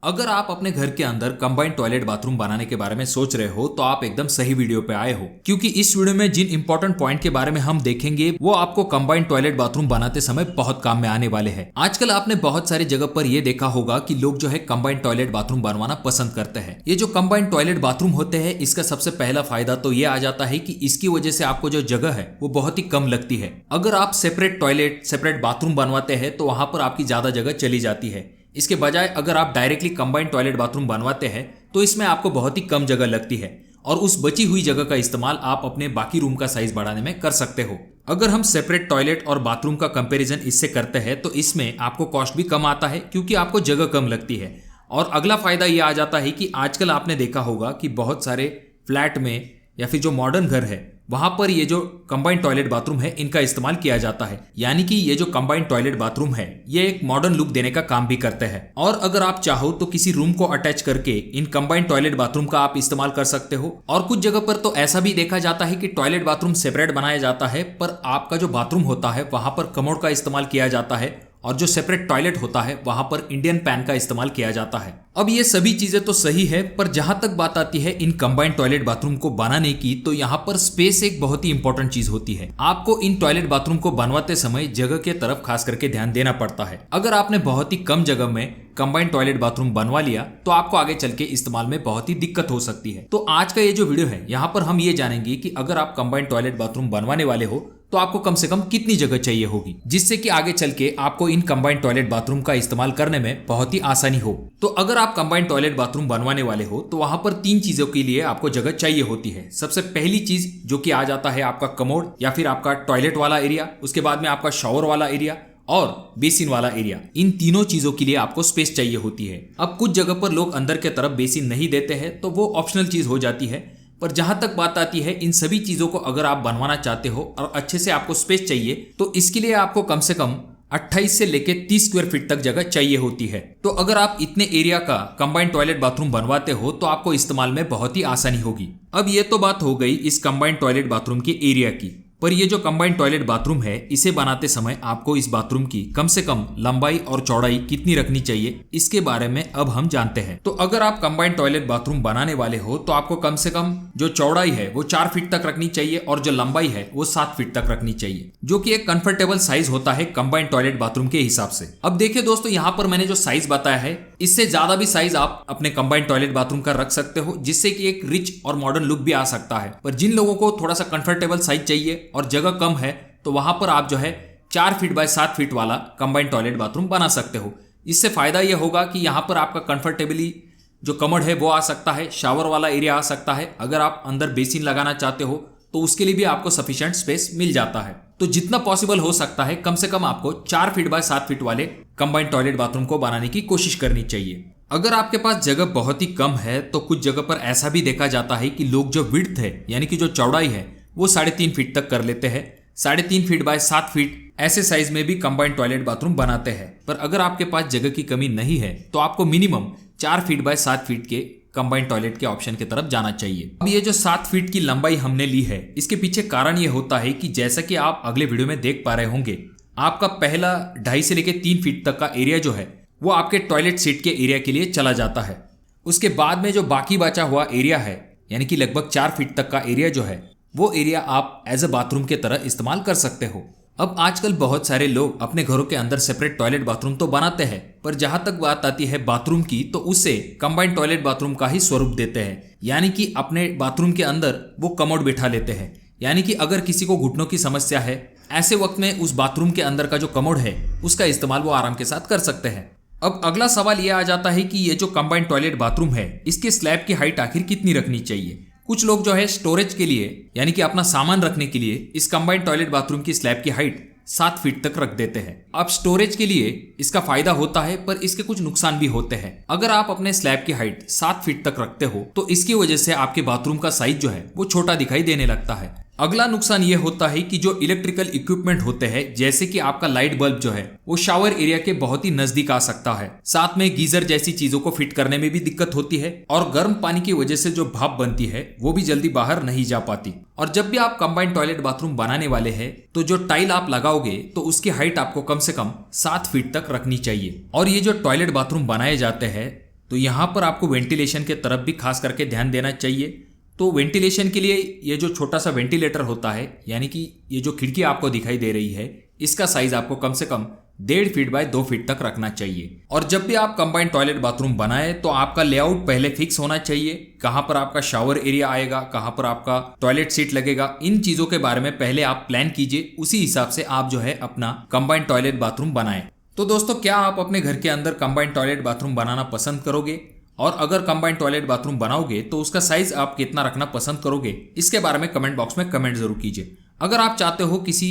अगर आप अपने घर के अंदर कंबाइंड टॉयलेट बाथरूम बनाने के बारे में सोच रहे हो तो आप एकदम सही वीडियो पे आए हो, क्योंकि इस वीडियो में जिन इंपॉर्टेंट पॉइंट के बारे में हम देखेंगे वो आपको कंबाइंड टॉयलेट बाथरूम बनाते समय बहुत काम में आने वाले हैं। आजकल आपने बहुत सारी जगह पर यह देखा होगा कि लोग जो है कंबाइंड टॉयलेट बाथरूम बनवाना पसंद करते हैं। ये जो कंबाइंड टॉयलेट बाथरूम होते हैं, इसका सबसे पहला फायदा तो ये आ जाता है कि इसकी वजह से आपको जो जगह है वो बहुत ही कम लगती है। अगर आप सेपरेट टॉयलेट सेपरेट बाथरूम बनवाते हैं तो वहां पर आपकी ज्यादा जगह चली जाती है। इसके बजाय अगर आप डायरेक्टली कंबाइंड टॉयलेट बाथरूम बनवाते हैं तो इसमें आपको बहुत ही कम जगह लगती है और उस बची हुई जगह का इस्तेमाल आप अपने बाकी रूम का साइज बढ़ाने में कर सकते हो। अगर हम सेपरेट टॉयलेट और बाथरूम का कंपैरिजन इससे करते हैं तो इसमें आपको कॉस्ट भी कम आता है क्योंकि आपको जगह कम लगती है। और अगला फायदा यह आ जाता है कि आजकल आपने देखा होगा कि बहुत सारे फ्लैट में या फिर जो मॉडर्न घर है वहां पर ये जो कंबाइंड टॉयलेट बाथरूम है इनका इस्तेमाल किया जाता है। यानी कि ये जो कंबाइंड टॉयलेट बाथरूम है ये एक मॉडर्न लुक देने का काम भी करते हैं। और अगर आप चाहो तो किसी रूम को अटैच करके इन कंबाइंड टॉयलेट बाथरूम का आप इस्तेमाल कर सकते हो। और कुछ जगह पर तो ऐसा भी देखा जाता है कि टॉयलेट बाथरूम सेपरेट बनाया जाता है, पर आपका जो बाथरूम होता है वहां पर कमोड का इस्तेमाल किया जाता है और जो सेपरेट टॉयलेट होता है वहां पर इंडियन पैन का इस्तेमाल किया जाता है। अब ये सभी चीजें तो सही है, पर जहां तक बात आती है इन कंबाइंड टॉयलेट बाथरूम को बनाने की तो यहाँ पर स्पेस एक बहुत ही इंपॉर्टेंट चीज होती है। आपको इन टॉयलेट बाथरूम को बनवाते समय जगह के तरफ खास करके ध्यान देना पड़ता है। अगर आपने बहुत ही कम जगह में कंबाइंड टॉयलेट बाथरूम बनवा लिया तो आपको आगे चल के इस्तेमाल में बहुत ही दिक्कत हो सकती है। तो आज का ये जो वीडियो है यहाँ पर हम ये जानेंगे कि अगर आप कंबाइंड टॉयलेट बाथरूम बनवाने वाले हो तो आपको कम से कम कितनी जगह चाहिए होगी, जिससे कि आगे चल के आपको इन कंबाइंड टॉयलेट बाथरूम का इस्तेमाल करने में बहुत ही आसानी हो। तो अगर आप कंबाइंड टॉयलेट बाथरूम बनवाने वाले हो तो वहां पर 3 चीजों के लिए आपको जगह चाहिए होती है। सबसे पहली चीज जो कि आ जाता है आपका कमोड या फिर आपका टॉयलेट वाला एरिया, उसके बाद में आपका शावर वाला एरिया और बेसिन वाला एरिया। इन तीनों चीजों के लिए आपको स्पेस चाहिए होती है। अब कुछ जगह पर लोग अंदर के तरफ बेसिन नहीं देते हैं तो वो ऑप्शनल चीज हो जाती है, पर जहां तक बात आती है इन सभी चीजों को अगर आप बनवाना चाहते हो और अच्छे से आपको स्पेस चाहिए तो इसके लिए आपको कम से कम 28 से लेके 30 स्क्वायर फीट तक जगह चाहिए होती है। तो अगर आप इतने एरिया का कंबाइंड टॉयलेट बाथरूम बनवाते हो तो आपको इस्तेमाल में बहुत ही आसानी होगी। अब ये तो बात हो गई इस कंबाइंड टॉयलेट बाथरूम के एरिया की, पर ये जो कंबाइंड टॉयलेट बाथरूम है इसे बनाते समय आपको इस बाथरूम की कम से कम लंबाई और चौड़ाई कितनी रखनी चाहिए इसके बारे में अब हम जानते हैं। तो अगर आप कंबाइंड टॉयलेट बाथरूम बनाने वाले हो तो आपको कम से कम जो चौड़ाई है वो 4 फीट तक रखनी चाहिए और जो लंबाई है वो 7 फीट तक रखनी चाहिए, जो कि एक कंफर्टेबल साइज होता है कंबाइंड टॉयलेट बाथरूम के हिसाब से। अब देखिए दोस्तों, यहाँ पर मैंने जो साइज बताया है इससे ज्यादा भी साइज आप अपने कंबाइंड टॉयलेट बाथरूम का रख सकते हो, जिससे कि एक रिच और मॉडर्न लुक भी आ सकता है। पर जिन लोगों को थोड़ा सा कंफर्टेबल साइज चाहिए और जगह कम है तो वहां पर आप जो है 4 फीट बाय 7 फीट वाला कंबाइंड टॉयलेट बाथरूम बना सकते हो। इससे फायदा यह होगा कि यहाँ पर आपका कंफर्टेबली जो कमोड है वो आ सकता है, शावर वाला एरिया आ सकता है। अगर आप अंदर बेसिन लगाना चाहते हो तो उसके लिए भी आपको सफिशिएंट स्पेस मिल जाता है। तो जितना पॉसिबल हो सकता है कम से कम आपको 4 फीट बाय 7 फीट वाले कंबाइंड टॉयलेट बाथरूम को बनाने की कोशिश करनी चाहिए। अगर आपके पास जगह बहुत ही कम है तो कुछ जगह पर ऐसा भी देखा जाता है कि लोग जो विड्थ है यानी कि जो चौड़ाई है वो 3.5 फीट तक कर लेते हैं। 3.5 फीट बाय 7 फीट ऐसे साइज में भी कंबाइंड टॉयलेट बाथरूम बनाते हैं। पर अगर आपके पास जगह की कमी नहीं है तो आपको मिनिमम 4 फीट बाय 7 फीट के कंबाइंड टॉयलेट के ऑप्शन की तरफ जाना चाहिए। अब ये जो 7 फीट की लंबाई हमने ली है इसके पीछे कारण ये होता है कि जैसा कि आप अगले वीडियो में देख पा रहे होंगे, आपका पहला 2.5 से लेके 3 फीट तक का एरिया जो है वो आपके टॉयलेट सीट के एरिया के लिए चला जाता है। उसके बाद में जो बाकी बचा हुआ एरिया है यानी कि लगभग 4 फीट तक का एरिया जो है वो एरिया आप एज अ बाथरूम के तरह इस्तेमाल कर सकते हो। अब आजकल बहुत सारे लोग अपने घरों के अंदर सेपरेट टॉयलेट बाथरूम तो बनाते हैं, पर जहां तक बात आती है बाथरूम की तो उसे कंबाइंड टॉयलेट बाथरूम का ही स्वरूप देते हैं। यानी कि अपने बाथरूम के अंदर वो कमोड बिठा लेते हैं। यानी कि अगर किसी को घुटनों की समस्या है ऐसे वक्त में उस बाथरूम के अंदर का जो कमोड है उसका इस्तेमाल वो आराम के साथ कर सकते हैं। अब अगला सवाल यह आ जाता है कि ये जो कंबाइंड टॉयलेट बाथरूम है इसके स्लैब की हाइट आखिर कितनी रखनी चाहिए। कुछ लोग जो है स्टोरेज के लिए यानी कि अपना सामान रखने के लिए इस कंबाइंड टॉयलेट बाथरूम की स्लैब की हाइट 7 फीट तक रख देते हैं। अब स्टोरेज के लिए इसका फायदा होता है पर इसके कुछ नुकसान भी होते हैं। अगर आप अपने स्लैब की हाइट 7 फीट तक रखते हो तो इसकी वजह से आपके बाथरूम का साइज जो है वो छोटा दिखाई देने लगता है। अगला नुकसान ये होता है कि जो इलेक्ट्रिकल इक्विपमेंट होते हैं जैसे कि आपका लाइट बल्ब जो है वो शावर एरिया के बहुत ही नजदीक आ सकता है। साथ में गीजर जैसी चीजों को फिट करने में भी दिक्कत होती है और गर्म पानी की वजह से जो भाप बनती है वो भी जल्दी बाहर नहीं जा पाती। और जब भी आप कंबाइंड टॉयलेट बाथरूम बनाने वाले हैं तो जो टाइल आप लगाओगे तो उसकी हाइट आपको कम से कम 7 फीट तक रखनी चाहिए। और ये जो टॉयलेट बाथरूम बनाए जाते हैं तो यहाँ पर आपको वेंटिलेशन के तरफ भी खास करके ध्यान देना चाहिए। तो वेंटिलेशन के लिए ये जो छोटा सा वेंटिलेटर होता है, यानी कि ये जो खिड़की आपको दिखाई दे रही है, इसका साइज आपको कम से कम 1.5 फीट बाय 2 फीट तक रखना चाहिए। और जब भी आप कंबाइंड टॉयलेट बाथरूम बनाए तो आपका लेआउट पहले फिक्स होना चाहिए। कहां पर आपका शावर एरिया आएगा, कहां पर आपका टॉयलेट सीट लगेगा, इन चीजों के बारे में पहले आप प्लान कीजिए। उसी हिसाब से आप जो है अपना कंबाइंड टॉयलेट बाथरूम बनाएं। तो दोस्तों, क्या आप अपने घर के अंदर कंबाइंड टॉयलेट बाथरूम बनाना पसंद करोगे? और अगर कंबाइंड टॉयलेट बाथरूम बनाओगे तो उसका साइज आप कितना रखना पसंद करोगे? इसके बारे में कमेंट बॉक्स में कमेंट जरूर कीजिए। अगर आप चाहते हो किसी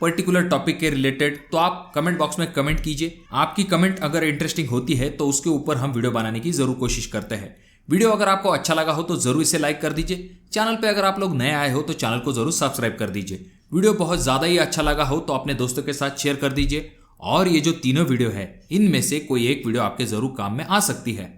पर्टिकुलर टॉपिक के रिलेटेड तो आप कमेंट बॉक्स में कमेंट कीजिए। आपकी कमेंट अगर इंटरेस्टिंग होती है तो उसके ऊपर हम वीडियो बनाने की जरूर कोशिश करते हैं। वीडियो अगर आपको अच्छा लगा हो तो जरूर इसे लाइक कर दीजिए। चैनल पे अगर आप लोग नए आए हो तो चैनल को जरूर सब्सक्राइब कर दीजिए। वीडियो बहुत ज्यादा ही अच्छा लगा हो तो अपने दोस्तों के साथ शेयर कर दीजिए। और ये जो तीनों वीडियो है, इनमें से कोई एक वीडियो आपके जरूर काम में आ सकती है।